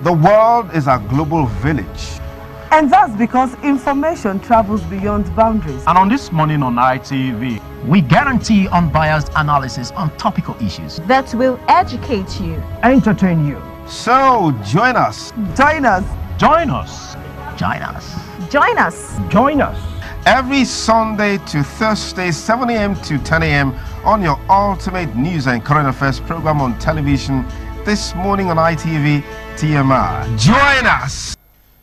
The world is a global village. And that's because information travels beyond boundaries. And on This Morning on ITV, we guarantee unbiased analysis on topical issues that will educate you, entertain you. So join us. Join us. Join us. Join us. Join us. Join us. Every Sunday to Thursday, 7 a.m. to 10 a.m. on your ultimate news and current affairs program on television. This Morning on ITV, TMI. Join us.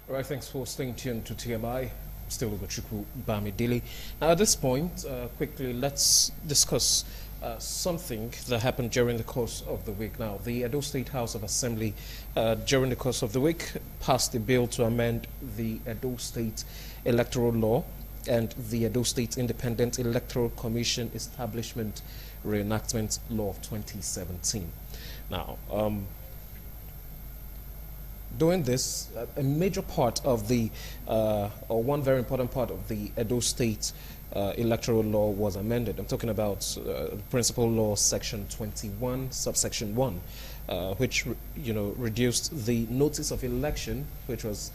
All right, thanks for staying tuned to TMI. Still Ugochukwu Bamidele. Now, at this point, quickly, let's discuss something that happened during the course of the week. Now, the Edo State House of Assembly, during the course of the week, passed a bill to amend the Edo State Electoral Law and the Edo State Independent Electoral Commission Establishment Reenactment Law of 2017. Now, doing this, a major part of the, or one very important part of the Edo State electoral law was amended. I'm talking about Principal Law Section 21, subsection 1, which, reduced the notice of election, which was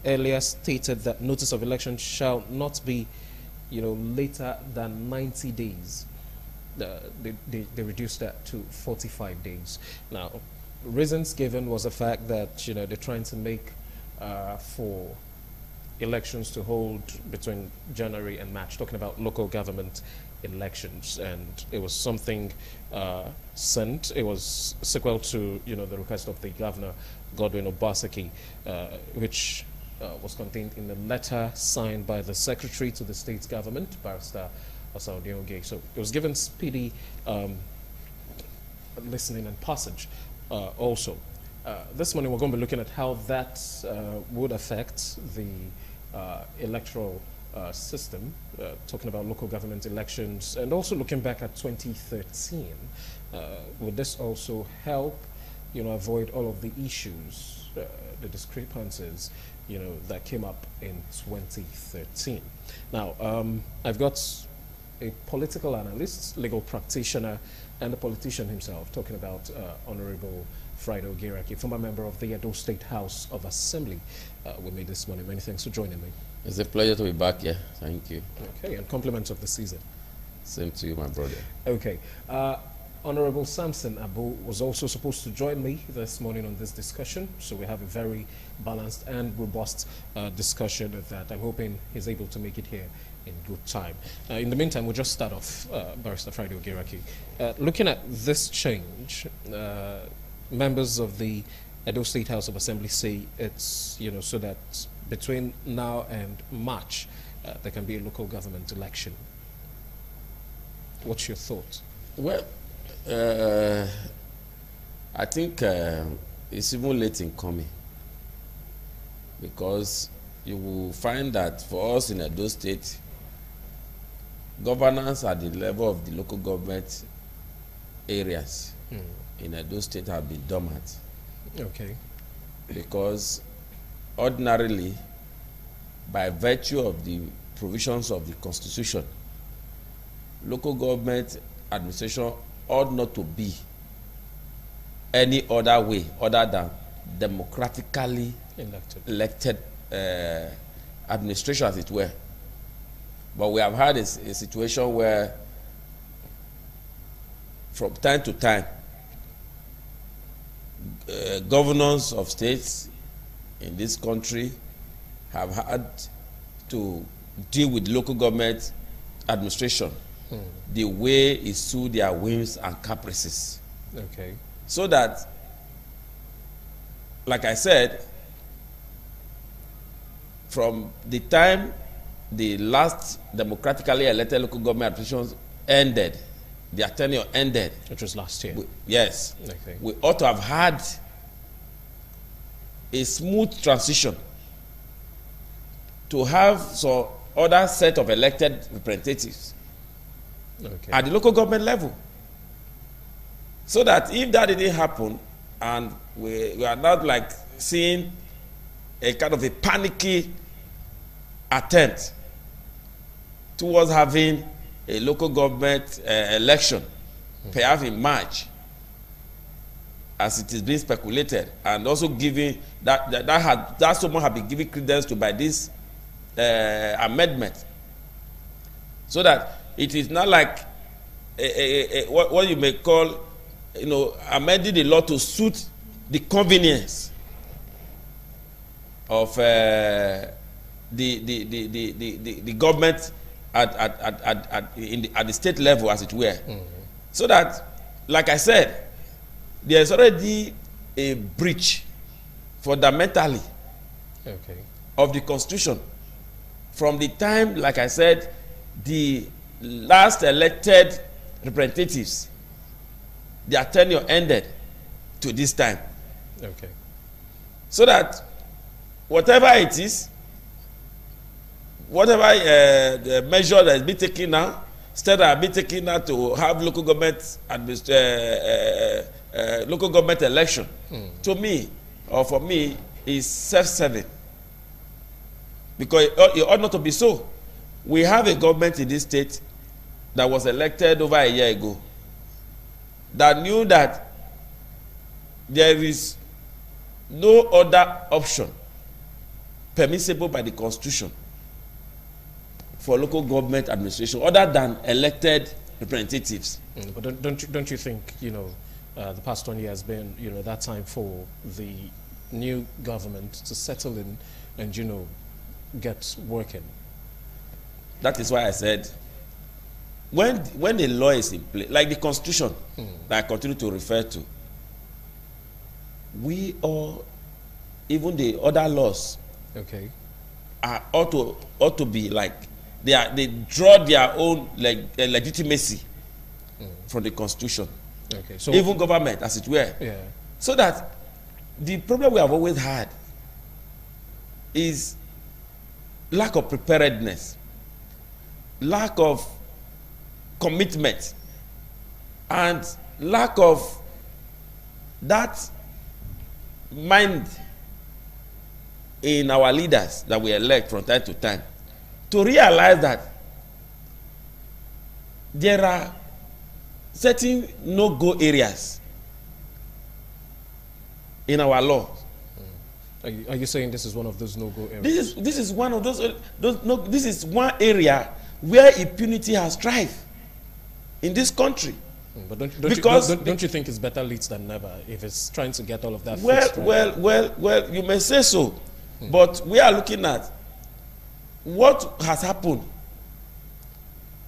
earlier stated that notice of election shall not be, later than 90 days. They reduced that to 45 days. Now, reasons given was the fact that they're trying to make for elections to hold between January and March, talking about local government elections, and it was something sent. It was sequel to the request of the governor Godwin Obaseki, which was contained in a letter signed by the secretary to the state government, Barrister Osaudionge. So it was given speedy listening and passage. Also, this morning we're going to be looking at how that would affect the electoral system, talking about local government elections, and also looking back at 2013. Would this also help, avoid all of the issues, the discrepancies, that came up in 2013? Now, I've got a political analyst, legal practitioner, and a politician himself, talking about Honorable Friday Ogiraki, former member of the Edo State House of Assembly, with me this morning. Many thanks for joining me. It's a pleasure to be back here. Thank you. Okay, and compliments of the season. Same to you, my brother. Okay. Honorable Samson Abu was also supposed to join me this morning on this discussion, so we have a very balanced and robust discussion of that. I'm hoping he's able to make it here in good time. In the meantime, we'll just start off, Barrister Friday Ogiraki. Looking at this change, members of the Edo State House of Assembly say it's, so that between now and March, there can be a local government election. What's your thought? Well, I think it's even late in coming, because you will find that for us in Edo State, governance at the level of the local government areas in Edo State have been dormant. Okay. Because ordinarily, by virtue of the provisions of the Constitution, local government administration ought not to be any other way other than democratically elected administration, as it were. But we have had a situation where from time to time, governors of states in this country have had to deal with local government administration the way it suits their whims and caprices. Okay. So that, like I said, from the time the last democratically elected local government administrations ended, their tenure ended, which was last year. Yes. Okay. We ought to have had a smooth transition to have some other set of elected representatives at the local government level. So that if that didn't happen, and we are not like seeing a kind of a panicky attempt towards having a local government election, perhaps in March, as it is being speculated, and also giving that someone have been giving credence to by this amendment, so that it is not like what you may call, amending the law to suit the convenience of the government at the state level, as it were. So that, like I said, there is already a breach fundamentally of the Constitution from the time, like I said, the last elected representatives, their tenure ended to this time. So that whatever it is, whatever the measure that is being taken now, steps that are being taken now to have local government election, to me, or for me, is self-serving. Because it ought not to be so. We have a government in this state that was elected over a year ago that knew that there is no other option permissible by the Constitution for local government administration other than elected representatives. But don't you think, the past 1 year has been, that time for the new government to settle in and, get working? That is why I said, when a law is in place, like the Constitution that I continue to refer to, we all, even the other laws, ought to be like, they draw their own legitimacy from the Constitution. So even government, as it were. So that the problem we have always had is lack of preparedness, lack of commitment, and lack of that mind in our leaders that we elect from time to time to realize that there are certain no-go areas in our law. Are you saying this is one of those no-go areas? This is one of those. This is one area where impunity has thrived in this country. But don't you think it's better late than never if it's trying to get all of that fixed? Well, you may say so, but we are looking at what has happened.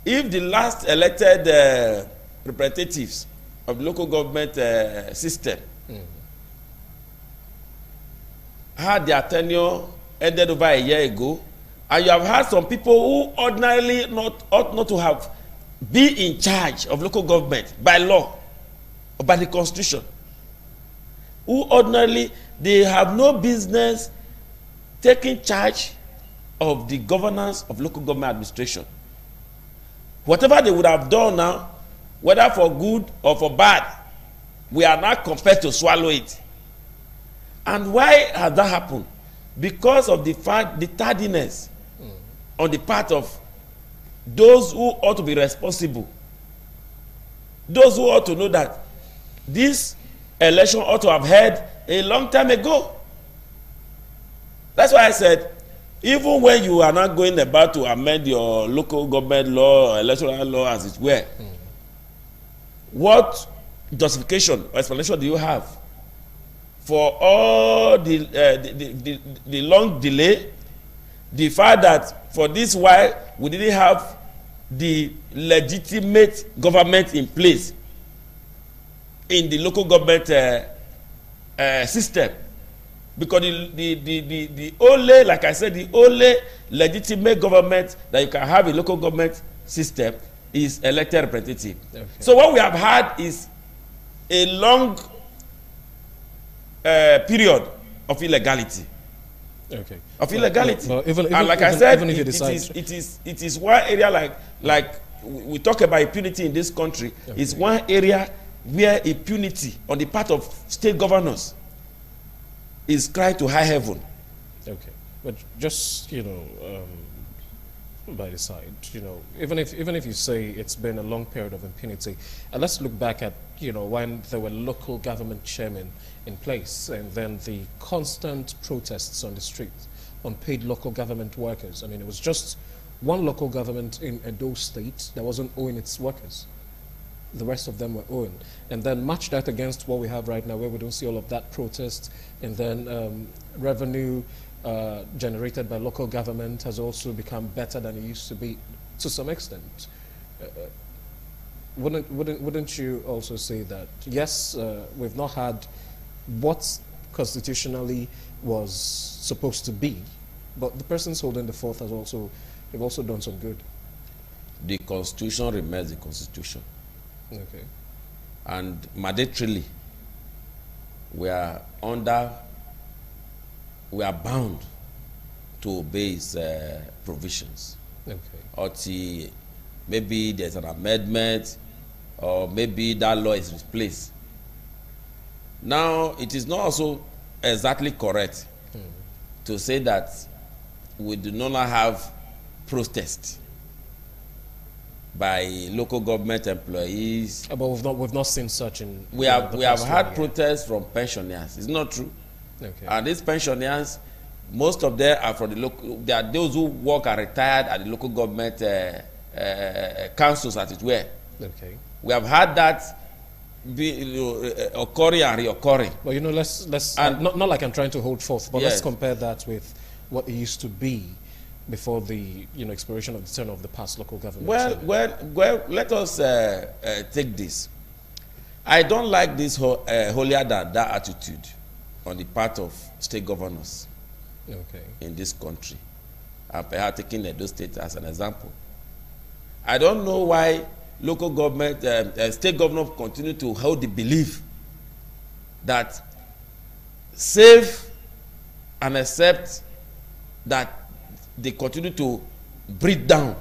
If the last elected representatives of the local government system had their tenure ended over a year ago, and you have had some people who ordinarily ought not to have been in charge of local government by law or by the Constitution, who ordinarily they have no business taking charge of the governance of local government administration. Whatever they would have done now, whether for good or for bad, we are now compelled to swallow it. And why has that happened? Because of the tardiness on the part of those who ought to be responsible, those who ought to know that this election ought to have held a long time ago. That's why I said, even when you are not going about to amend your local government law or electoral law as it were, what justification or explanation do you have for all the long delay, the fact that for this while we didn't have the legitimate government in place in the local government system? Because the only, like I said, the only legitimate government that you can have in local government system is elected representative. So what we have had is a long period of illegality. Of illegality. And like I said, it is one area like we talk about impunity in this country. It's one area where impunity on the part of state governors is cried to high heaven. But just, by the side. You know, even if you say it's been a long period of impunity, and let's look back at, you know, when there were local government chairmen in place, and then the constant protests on the streets, unpaid local government workers. I mean, it was just one local government in Edo State that wasn't owing its workers. The rest of them were owing. And then match that against what we have right now, where we don't see all of that protest, and then revenue generated by local government has also become better than it used to be to some extent. Wouldn't you also say that, yes, we've not had what constitutionally was supposed to be, but the persons holding the fort they've also done some good? The Constitution remains the Constitution. Okay. And mandatorily, we are bound to obey its provisions. Okay. Until maybe there's an amendment, or maybe that law is replaced. Now, it is not also exactly correct to say that we do not have protest by local government employees. But we've not seen such in. We have had protests from pensioners. It's not true. Okay. And these pensioners, most of them are from the local. They are those who work and retired at the local government councils, as it were. Okay. We have had that be occurring and reoccurring. But you know, let's not like I'm trying to hold forth, but yes, let's compare that with what it used to be before the expiration of the term of the past local government. Well, let us take this. I don't like this holier than thou attitude on the part of state governors in this country. I'm perhaps taking Edo State as an example. I don't know why local government, state governors continue to hold the belief that save and accept that they continue to breathe down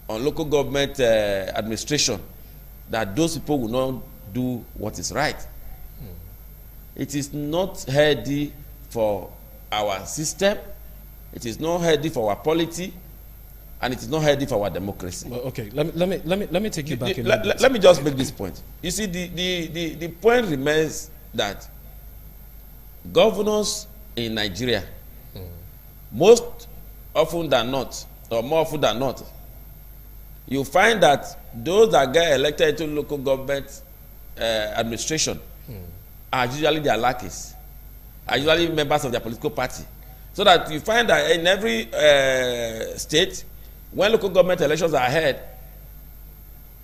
on local government administration, that those people will not do what is right. It is not healthy for our system, it is not healthy for our polity, and it is not healthy for our democracy. Well, okay, let me take you back. Let me just make this point. You see, the point remains that governors in Nigeria, most often than not, or more often than not, you find that those that get elected to local government administration are usually their lackeys, are usually members of their political party. So that you find that in every state, when local government elections are held,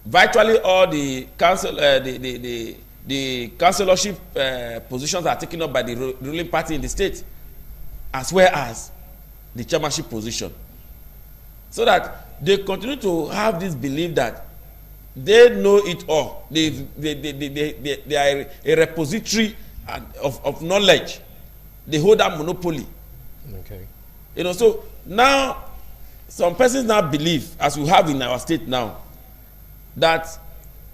virtually all the council, the councillorship positions are taken up by the ruling party in the state, as well as the chairmanship position. So that they continue to have this belief that they know it all. They are a repository of knowledge. They hold that monopoly. Okay. You know, so now some persons now believe, as we have in our state now, that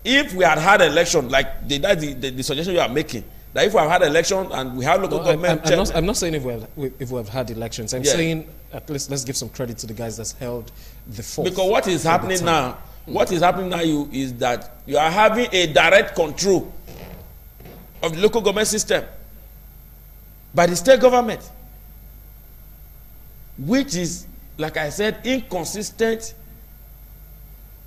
if we had had an election, like the suggestion you are making, that if we have had an election and we have local government... I'm not saying if we have had elections. I'm saying at least let's give some credit to the guys that's held the fort. Because what is happening now, is that you are having a direct control of the local government system by the state government, which is, like I said, inconsistent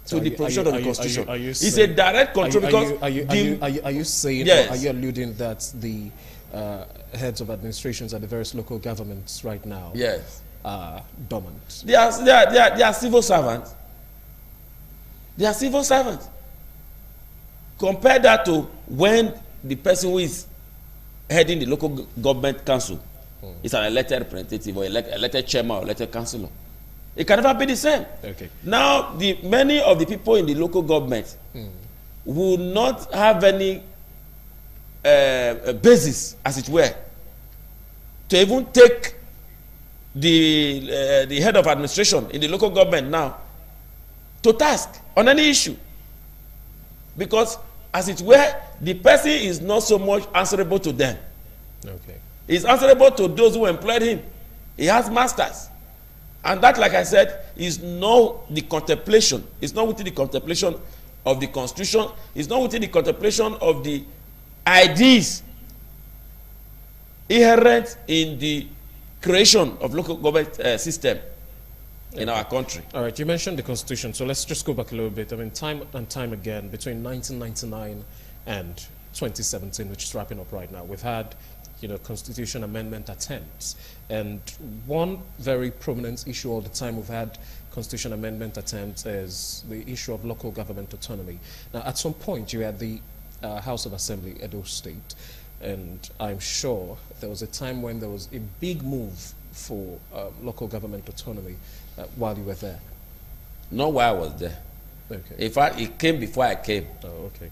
to the provision of the Constitution. It's a direct control because... Are you saying, yes, or are you alluding that the heads of administrations at the various local governments right now, yes, are dormant? They are civil servants. They are civil servants. Compare that to when the person who is heading the local government council is an elected representative or elected chairman or elected councillor. It can never be the same. Okay. Now, many of the people in the local government will not have any basis, as it were, to even take the head of administration in the local government now to task on any issue. Because, as it were, the person is not so much answerable to them. Okay. He's answerable to those who employed him. He has masters. And that, like I said, is not the contemplation. It's not within the contemplation of the Constitution. It's not within the contemplation of the ideas inherent in the creation of local government system in our country. All right, you mentioned the Constitution, so let's just go back a little bit. I mean, time and time again, between 1999 and 2017, which is wrapping up right now, we've had, you know, Constitution amendment attempts. And one very prominent issue all the time we've had Constitution amendment attempts is the issue of local government autonomy. Now, at some point, you had the House of Assembly, Edo State, and I'm sure there was a time when there was a big move for local government autonomy while you were there. Not while I was there. Okay. In fact, it came before I came. Oh, okay.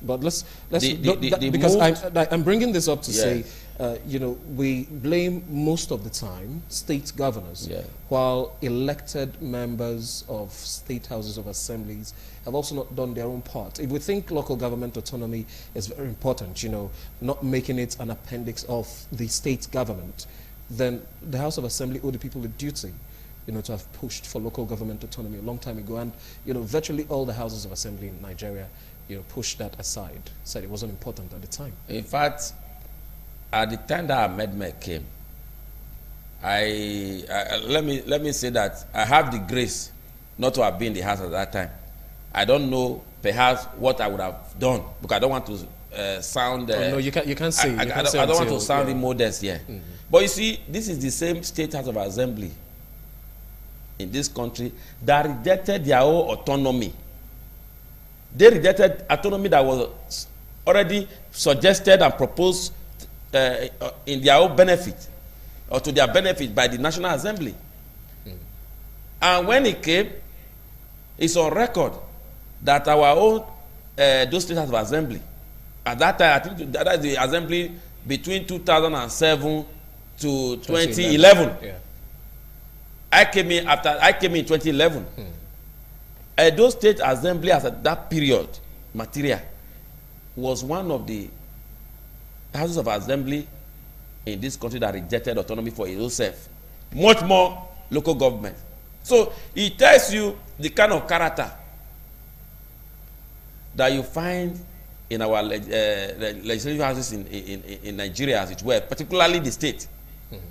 But let's the because move, I'm bringing this up to yes, say, you know, we blame most of the time state governors, yeah, while elected members of state houses of assemblies have also not done their own part. If we think local government autonomy is very important, you know, not making it an appendix of the state government, then the House of Assembly owe the people a duty, you know, to have pushed for local government autonomy a long time ago. And, you know, virtually all the houses of assembly in Nigeria, you know, pushed that aside, said it wasn't important at the time. in fact, at the time that amendment came, let me say that I have the grace not to have been in the house at that time. I don't know perhaps what I would have done, because I don't want to sound. No, you can't say. I don't want to sound immodest here. Mm-hmm. But you see, this is the same state house of assembly in this country that rejected their own autonomy. They rejected autonomy that was already suggested and proposed in their own benefit, or to their benefit, by the National Assembly. Mm. And when it came, it's on record that our own those state house of assembly, at that time, I think that is the assembly between 2007 to 2011. Yeah. I came in in 2011. Those state assembly, as at that period, material, was one of the houses of assembly in this country that rejected autonomy for itself, much more local government. So it tells you the kind of character that you find in our legislative houses in Nigeria, as it were, particularly the state. Mm-hmm.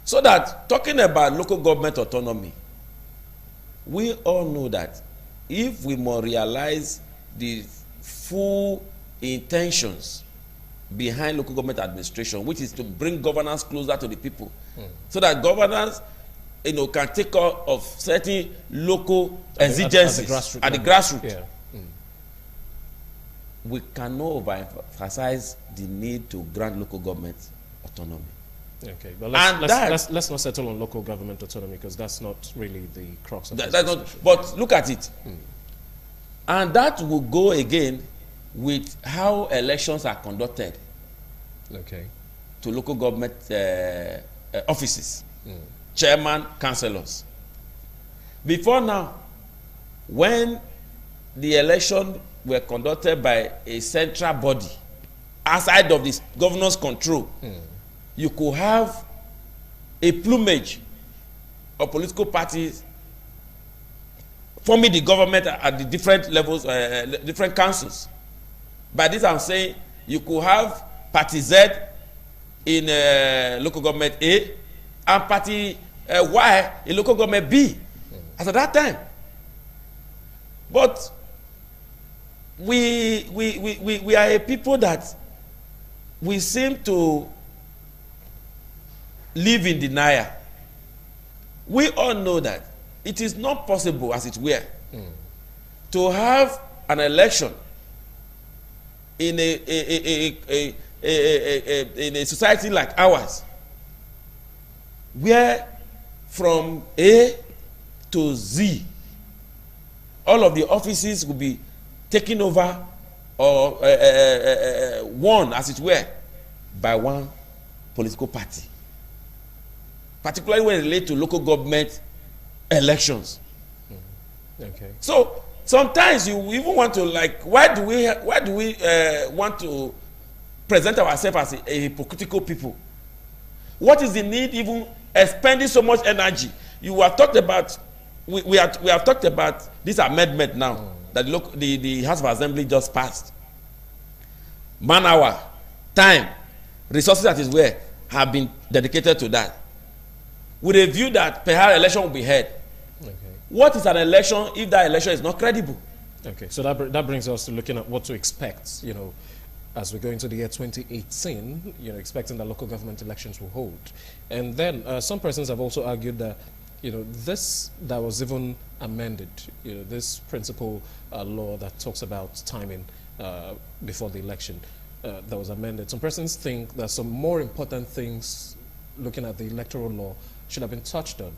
So that, talking about local government autonomy, we all know that if we must realize the full intentions behind local government administration, which is to bring governance closer to the people, so that governance, you know, can take care of certain local exigencies at the grassroots. Yeah. We cannot overemphasize the need to grant local government autonomy. Okay, but let's not settle on local government autonomy, because that's not really the crux of this discussion. But look at it. And that will go again with how elections are conducted. Okay. To local government offices, chairman, councillors. Before now, when the election were conducted by a central body outside of the governor's control, you could have a plumage of political parties forming the government at the different levels, different councils. By this I'm saying you could have party Z in local government A and party Y in local government B as at that time. But we are a people that we seem to live in denial. We all know that it is not possible, as it were, to have an election in a society like ours, where from A to Z, all of the offices will be taken over or won, as it were, by one political party, particularly when it relates to local government elections. Okay. So sometimes you even want to, like, why do we want to present ourselves as a hypocritical people? What is the need even expending so much energy you have talked about, we have talked about this amendment now that the House of Assembly just passed. Man hour, time, resources that is where have been dedicated to that, with a view that perhaps election will be held. Okay. What is an election if that election is not credible? Okay, so that brings us to looking at what to expect, you know, as we go into the year 2018, you know, expecting that local government elections will hold. And then some persons have also argued that, you know, this that was even amended, you know, this principal law that talks about timing before the election that was amended. Some persons think that some more important things looking at the electoral law should have been touched on,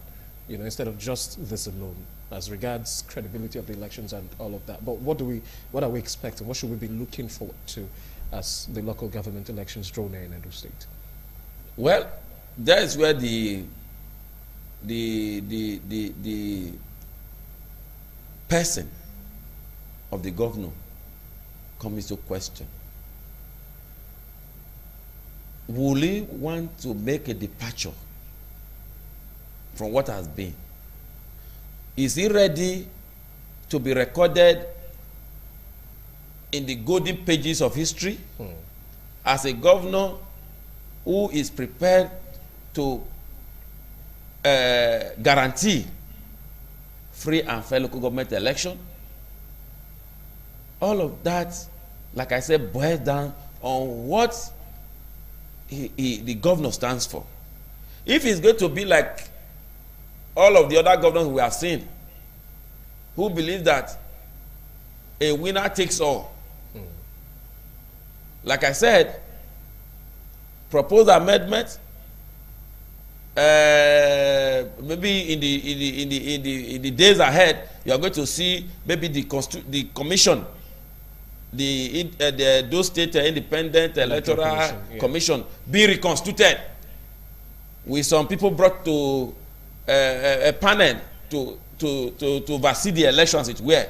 you know, instead of just this alone, as regards credibility of the elections and all of that. But what are we expecting? What should we be looking forward to as the local government elections draw near in Edo State? Well, that is where the person of the governor comes into question. Will he want to make a departure from what has been? Is he ready to be recorded in the golden pages of history as a governor who is prepared to guarantee free and fair local government election? All of that, like I said, boils down on what the governor stands for. If he's going to be like all of the other governors we have seen, who believe that a winner takes all, like I said, proposed amendment, maybe in the days ahead, you are going to see maybe the commission, those state independent electoral commission be reconstituted, with some people brought to a panel to oversee the elections it were.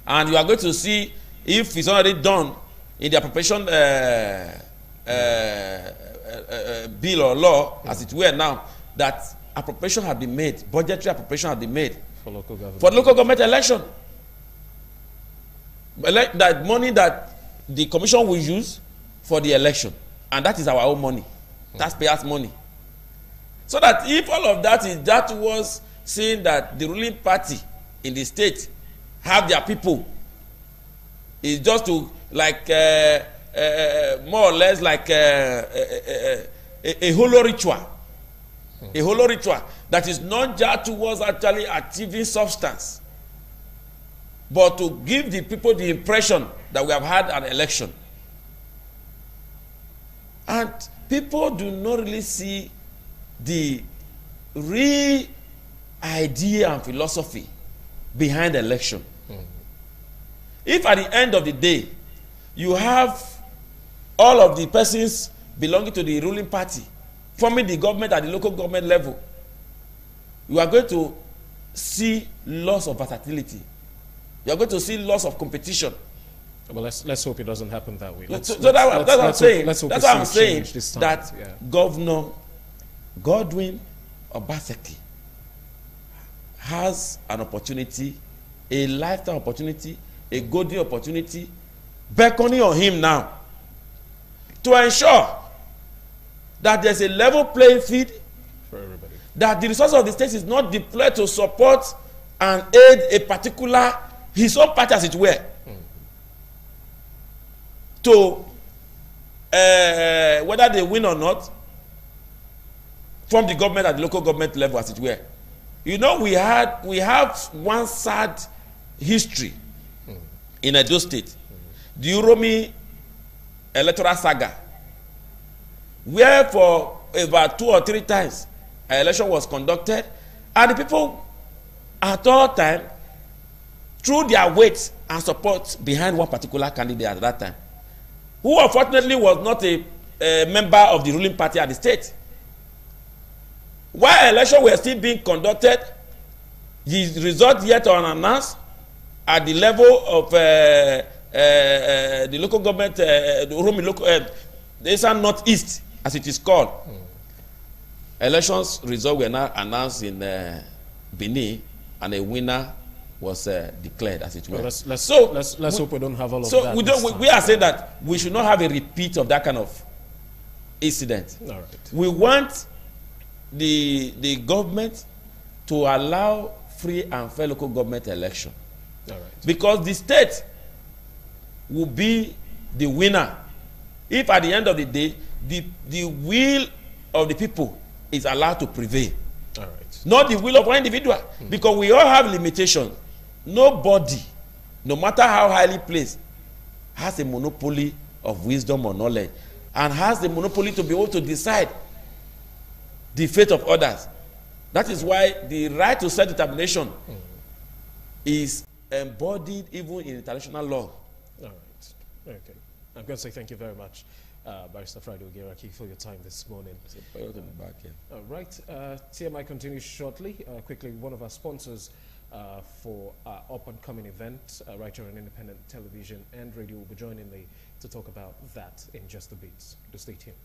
And you are going to see if it's already done in the appropriation bill or law, as it were now, that appropriation have been made, budgetary appropriation have been made for local government election. That money that the commission will use for the election, and that is our own money, taxpayers' money. So that if all of that is that was saying that the ruling party in the state have their people, is just to like more or less like a hollow ritual, a hollow ritual that is not just towards actually achieving substance, but to give the people the impression that we have had an election. And people do not really see the real idea and philosophy behind election. If at the end of the day, you have all of the persons belonging to the ruling party forming the government at the local government level, you are going to see loss of versatility. You are going to see loss of competition. Well, let's hope it doesn't happen that way. That's what I'm saying. That's what I'm saying. That Governor Godwin Obaseki has an opportunity, a lifetime opportunity, a golden opportunity, beckoning on him now to ensure that there's a level playing field for everybody. That the resources of the state is not deployed to support and aid a particular, his own party as it were, to whether they win or not, from the government at the local government level as it were. You know, we have one sad history in Edo State, the Uromi electoral saga, where for about 2 or 3 times an election was conducted, and the people at all time threw their weight and support behind one particular candidate at that time, who unfortunately was not a member of the ruling party at the state. While elections were still being conducted, the result yet unannounced at the level of the local government, the Uromi local, the Eastern Northeast, as it is called. Elections results were now announced in Benin, and a winner was declared, as it were. Well, let's hope we don't have all of that. So we are saying that we should not have a repeat of that kind of incident. All right. We want the government to allow free and fair local government election. All right. Because the state will be the winner if at the end of the day the will of the people is allowed to prevail. All right. Not the will of one individual. Because we all have limitations. Nobody, no matter how highly placed, has a monopoly of wisdom or knowledge, and has the monopoly to be able to decide the fate of others. That is why the right to self-determination is embodied even in international law. All right. Okay. I'm going to say thank you very much, Barrister Friday Ogeraki, for your time this morning. It's a pleasure to be back here. All right. TMI continues shortly. Quickly, one of our sponsors for our up-and-coming event, right here on independent television and radio, will be joining me to talk about that in just a bit. Do stay tuned.